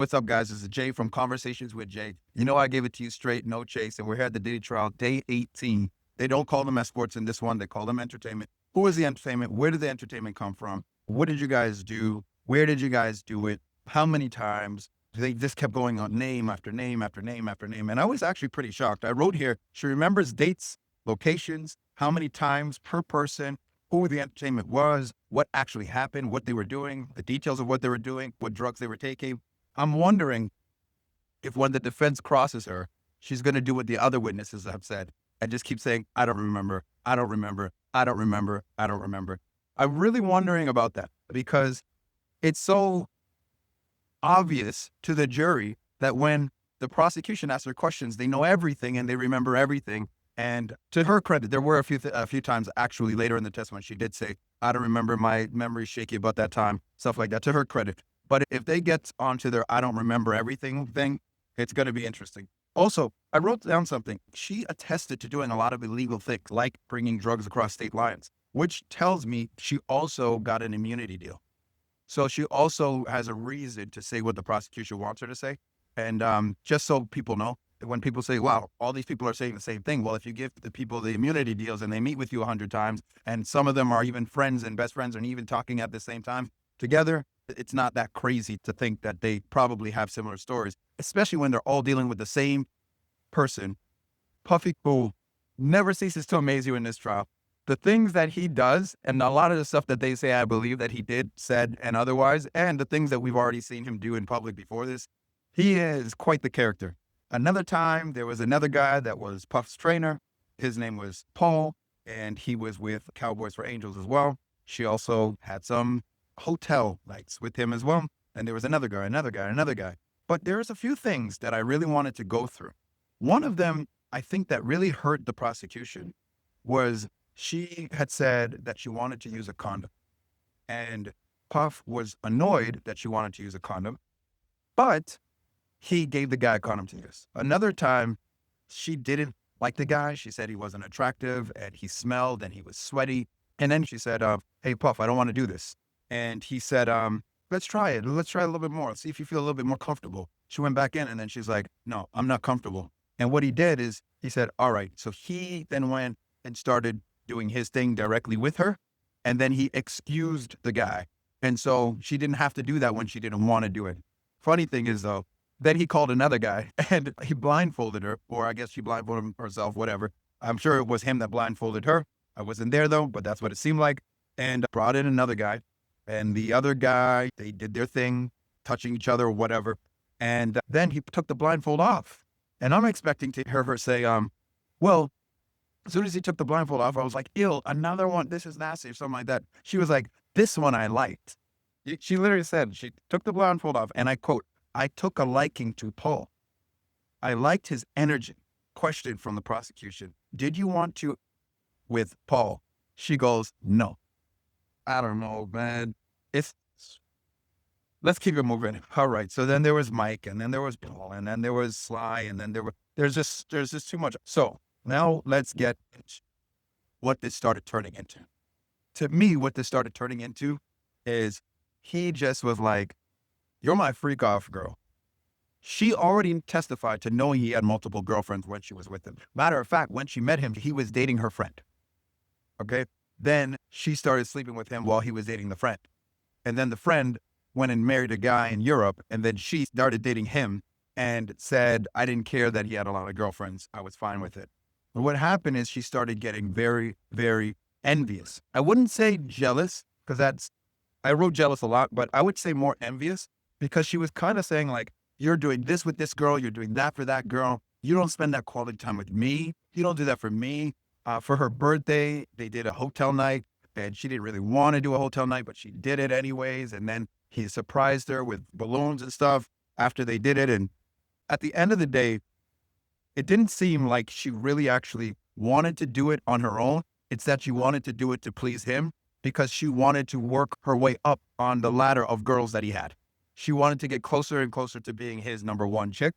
What's up, guys? This is Jay from Conversations with Jay. You know, I gave it to you straight, no chase, and we're here at the Diddy trial, day 18. They don't call them escorts in this one, they call them entertainment. Who is the entertainment? Where did the entertainment come from? What did you guys do? Where did you guys do it? How many times? They just kept going on name after name after name after name. And I was actually pretty shocked. I wrote here, she remembers dates, locations, how many times per person, who the entertainment was, what actually happened, what they were doing, the details of what they were doing, what drugs they were taking. I'm wondering if when the defense crosses her, she's going to do what the other witnesses have said and just keep saying, I don't remember, I don't remember, I don't remember, I don't remember. I'm really wondering about that because it's so obvious to the jury that when the prosecution asks her questions, they know everything and they remember everything. And to her credit, there were a few times actually later in the test when she did say, I don't remember, my memory's shaky about that time, stuff like that, to her credit. But if they get onto their I don't remember everything thing, it's going to be interesting. Also, I wrote down something. She attested to doing a lot of illegal things, like bringing drugs across state lines, which tells me she also got an immunity deal. So she also has a reason to say what the prosecution wants her to say. And just so people know, when people say, wow, all these people are saying the same thing. Well, if you give the people the immunity deals and they meet with you 100 times, and some of them are even friends and best friends and even talking at the same time together, it's not that crazy to think that they probably have similar stories, especially when they're all dealing with the same person. Puffy, who never ceases to amaze you in this trial. The things that he does and a lot of the stuff that they say, I believe that he did, said, and otherwise, and the things that we've already seen him do in public before this, he is quite the character. Another time, there was another guy that was Puff's trainer. His name was Paul, and he was with Cowboys for Angels as well. She also had some hotel nights with him as well. And there was another guy, another guy, another guy. But there's a few things that I really wanted to go through. One of them, I think that really hurt the prosecution was she had said that she wanted to use a condom. And Puff was annoyed that she wanted to use a condom, but he gave the guy a condom to use. Another time, she didn't like the guy. She said he wasn't attractive and he smelled and he was sweaty. And then she said, hey, Puff, I don't want to do this. And he said, let's try it. Let's try a little bit more. See if you feel a little bit more comfortable. She went back in and then she's like, no, I'm not comfortable. And what he did is he said, all right. So he then went and started doing his thing directly with her. And then he excused the guy. And so she didn't have to do that when she didn't want to do it. Funny thing is though, then he called another guy and he blindfolded her, or I guess she blindfolded herself, whatever. I'm sure it was him that blindfolded her. I wasn't there though, but that's what it seemed like. And brought in another guy. And the other guy, they did their thing, touching each other or whatever. And then he took the blindfold off. And I'm expecting to hear her say, well, as soon as he took the blindfold off, I was like, ew, another one. This is nasty or something like that. She was like, this one I liked. She literally said, she took the blindfold off. And I quote, I took a liking to Paul. I liked his energy. Question from the prosecution. Did you want to with Paul? She goes, no. I don't know, man. Let's keep it moving. All right. So then there was Mike, and then there was Paul, and then there was Sly, and then there's just too much. So now let's get into what this started turning into. To me, what this started turning into is he just was like, you're my freak off girl. She already testified to knowing he had multiple girlfriends when she was with him. Matter of fact, when she met him, he was dating her friend. Okay. Then she started sleeping with him while he was dating the friend. And then the friend went and married a guy in Europe. And then she started dating him and said, I didn't care that he had a lot of girlfriends. I was fine with it. But what happened is she started getting very, very envious. I wouldn't say jealous because I wrote jealous a lot, but I would say more envious because she was kind of saying like, you're doing this with this girl. You're doing that for that girl. You don't spend that quality time with me. You don't do that for me. For her birthday, they did a hotel night and she didn't really want to do a hotel night, but she did it anyways. And then he surprised her with balloons and stuff after they did it. And at the end of the day, it didn't seem like she really actually wanted to do it on her own. It's that she wanted to do it to please him because she wanted to work her way up on the ladder of girls that he had. She wanted to get closer and closer to being his number one chick.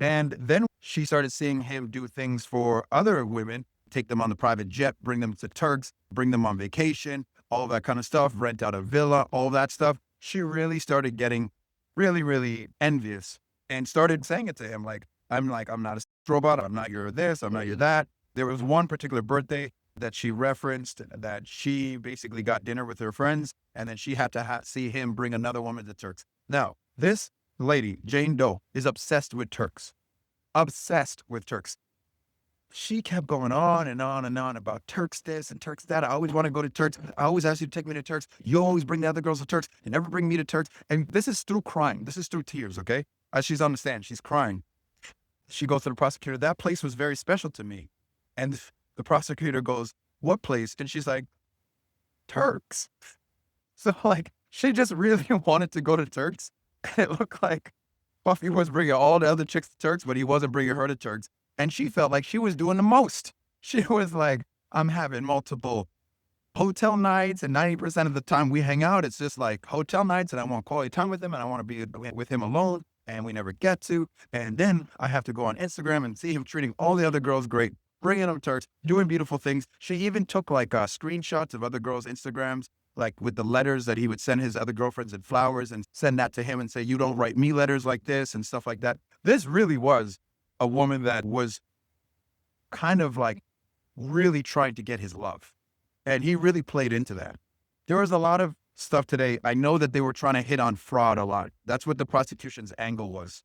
And then she started seeing him do things for other women, take them on the private jet, bring them to Turks, bring them on vacation, all that kind of stuff, rent out a villa, all that stuff. She really started getting really, really envious and started saying it to him. I'm not a robot. I'm not your this. I'm not your that. There was one particular birthday that she referenced that she basically got dinner with her friends and then she had to see him bring another woman to Turks. Now, this lady, Jane Doe, is obsessed with Turks. Obsessed with Turks. She kept going on and on and on about Turks this and Turks that. I always want to go to Turks. I always ask you to take me to Turks. You always bring the other girls to Turks. You never bring me to Turks. And this is through crying. This is through tears, okay? As she's on the stand, she's crying. She goes to the prosecutor. That place was very special to me. And the prosecutor goes, what place? And she's like, Turks. So like, she just really wanted to go to Turks. And it looked like Puffy was bringing all the other chicks to Turks, but he wasn't bringing her to Turks. And she felt like she was doing the most. She was like, I'm having multiple hotel nights, and 90% of the time we hang out, it's just like hotel nights, and I want quality time with him, and I want to be with him alone, and we never get to. And then I have to go on Instagram and see him treating all the other girls great, bringing them Turks, doing beautiful things. She even took like screenshots of other girls' Instagrams, like with the letters that he would send his other girlfriends and flowers and send that to him and say, you don't write me letters like this and stuff like that. This really was a woman that was kind of like really trying to get his love. And he really played into that. There was a lot of stuff today. I know that they were trying to hit on fraud a lot. That's what the prosecution's angle was.